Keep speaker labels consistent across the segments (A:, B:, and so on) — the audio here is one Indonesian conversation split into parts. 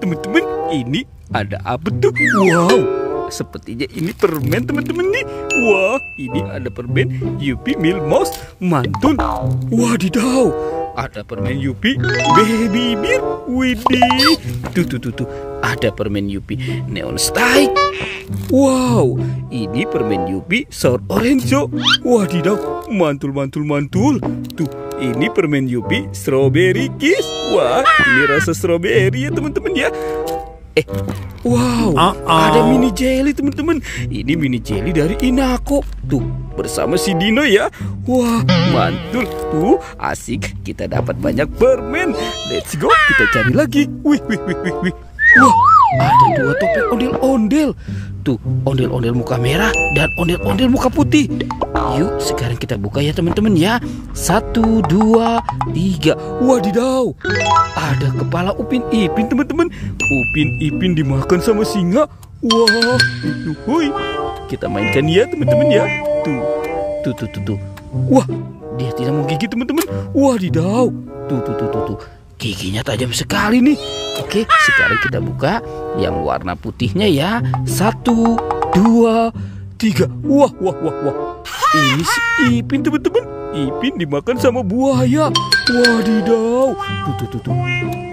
A: Teman-teman, ini ada apa tuh? Wow, sepertinya ini permen teman-teman nih. Wah, ini ada permen Yupi Milk Mouse mantul. Wadidaw, ada permen Yupi Baby Bear. Widih, tuh. Ada permen Yupi Neon Strike. Wow, ini permen Yupi Sour Orange. Wadidaw, mantul. Tuh, ini permen Yupi Strawberry Kiss. Wah, ini rasa strawberry ya teman-teman ya. Wow, ada mini jelly teman-teman. Ini mini jelly dari Inako. Tuh, bersama si Dino ya. Wah, mantul. Tuh, asik. Kita dapat banyak permen. Let's go, kita cari lagi. Wih. Wah, ada 2 topeng ondel-ondel. Tuh, ondel-ondel muka merah dan ondel-ondel muka putih. Yuk, sekarang kita buka ya teman-teman ya. 1, 2, 3. Wadidaw, ada kepala Upin Ipin teman-teman. Upin Ipin dimakan sama singa. Wah, hui. Kita mainkan ya teman-teman ya. Tuh. Wah, dia tidak mau gigit teman-teman. Wadidaw, tuh. Giginya tajam sekali nih. Oke, sekarang kita buka yang warna putihnya ya. 1, 2, 3. Wah. Ini si Ipin teman-teman. Ipin dimakan sama buaya. Wadidaw.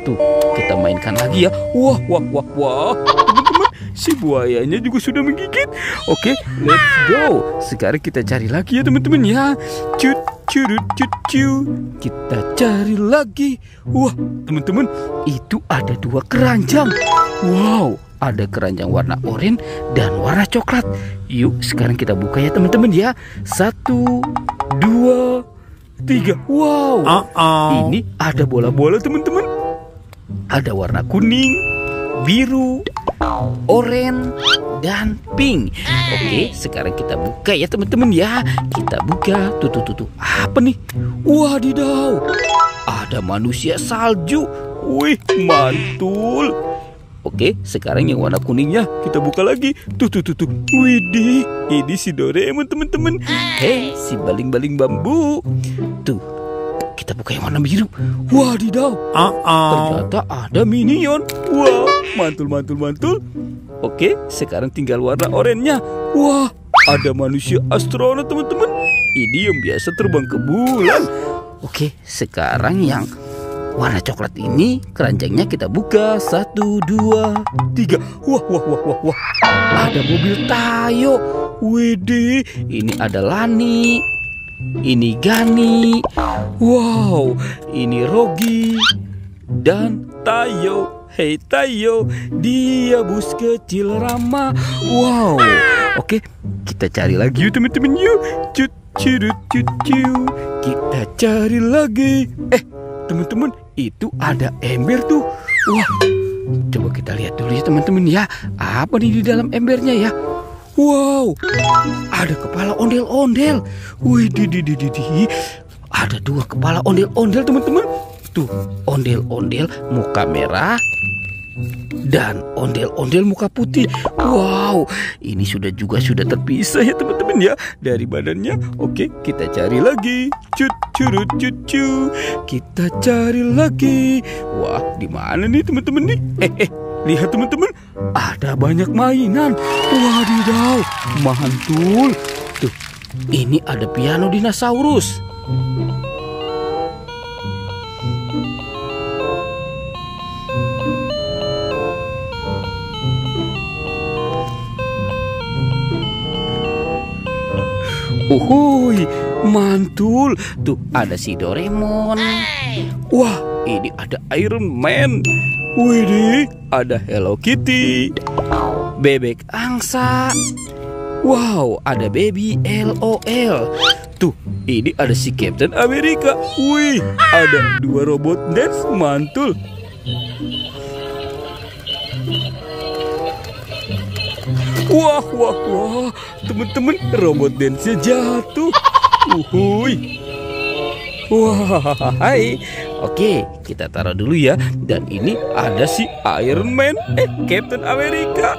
A: Tuh, kita mainkan lagi ya. Wah. Teman-teman, si buayanya juga sudah menggigit. Oke, let's go. Sekarang kita cari lagi ya teman-teman ya. Kita cari lagi. Wah, teman-teman, itu ada 2 keranjang. Wow, ada keranjang warna oranye dan warna coklat. Yuk, sekarang kita buka ya teman-teman ya. 1, 2, 3. Wow, ini ada bola-bola teman-teman. Ada warna kuning, biru, oranye, dan pink. Oke, sekarang kita buka ya teman-teman ya. Kita buka. Tuh. Apa nih? Wadidaw, ada manusia salju. Wih, mantul. Oke, sekarang yang warna kuningnya kita buka lagi. Tuh. Widih, ini si Doraemon teman-teman. Hei, si baling-baling bambu. Tuh, kita buka yang warna biru. Wadidaw, ternyata ada Minion. Wah, mantul. Oke, sekarang tinggal warna oranye-nya. Wah, ada manusia astronot teman-teman. Ini yang biasa terbang ke bulan. Oke, sekarang yang warna coklat ini keranjangnya kita buka. 1, 2, 3. Wah. Ada mobil Tayo. Widih, ini ada Lani. Ini Gani. Wow, ini Rogi dan Tayo. Hei Tayo, dia bus kecil ramah. Wow. Oke, kita cari lagi yuk teman-teman yuk. Kita cari lagi. Teman-teman, itu ada ember tuh. Wah, coba kita lihat dulu ya teman-teman ya. Apa nih di dalam embernya ya? Wow, ada kepala ondel-ondel. Wih, ada 2 kepala ondel-ondel teman-teman. Tuh, ondel-ondel muka merah dan ondel-ondel muka putih. Wow, ini sudah terpisah ya teman-teman ya dari badannya. Oke, kita cari lagi. Kita cari lagi. Wah, di mana nih teman-teman nih? Lihat teman-teman, ada banyak mainan. Wadidaw, mantul. Tuh, ini ada piano dinosaurus. Uhuy, mantul. Tuh, ada si Doraemon. Wah, ini ada Iron Man. Widih, ada Hello Kitty, bebek angsa. Wow, ada baby LOL. Tuh, ini ada si Captain America. Wih, ada 2 robot dance. Mantul. Wah, teman-teman, robot dance-nya jatuh. Uhuy. Wah, hai. Oke, kita taruh dulu ya. Dan ini ada si Iron Man, Captain America.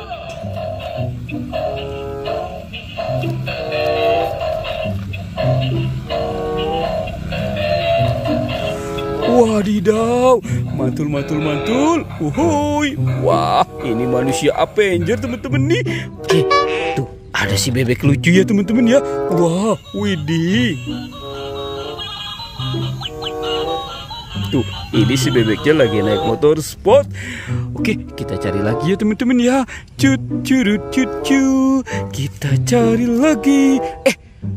A: Wadidaw, mantul. Uhuy. Wah, ini manusia Avenger teman-teman nih. Oke, tuh ada si bebek lucu ya teman-teman ya. Wah, widih. Tuh, ini si bebeknya lagi naik motor sport. Oke, kita cari lagi ya teman-teman ya. Cut. Kita cari lagi.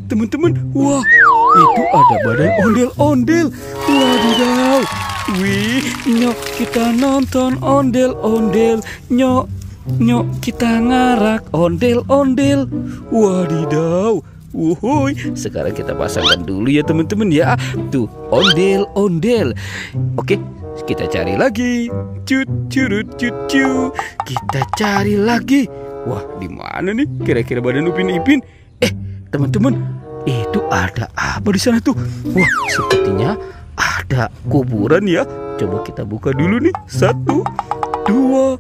A: Teman-teman, wah, itu ada badan ondel-ondel. Wadidaw. Wih, nyok kita nonton ondel-ondel. Nyok kita ngarak ondel-ondel. Wadidaw. Wuhuy, sekarang kita pasangkan dulu ya teman-teman ya. Tuh, ondel-ondel. Oke, kita cari lagi. Cut. Kita cari lagi. Wah, di mana nih kira-kira badan Upin Ipin? Teman-teman, itu ada apa di sana tuh? Wah, sepertinya ada kuburan ya. Coba kita buka dulu nih. 1, 2,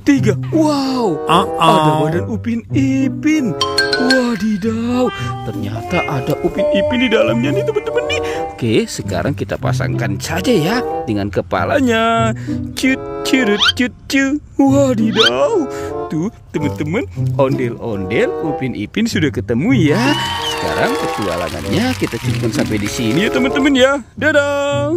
A: 3. Wow, ada badan Upin Ipin. Wadidaw, ternyata ada Upin Ipin di dalamnya nih teman-teman nih. Oke, sekarang kita pasangkan saja ya dengan kepalanya. Cut. Wadidaw, tuh teman-teman, ondel-ondel Upin Ipin sudah ketemu ya. Sekarang petualangannya kita cukupkan sampai di sini ya teman-teman ya. Dadah.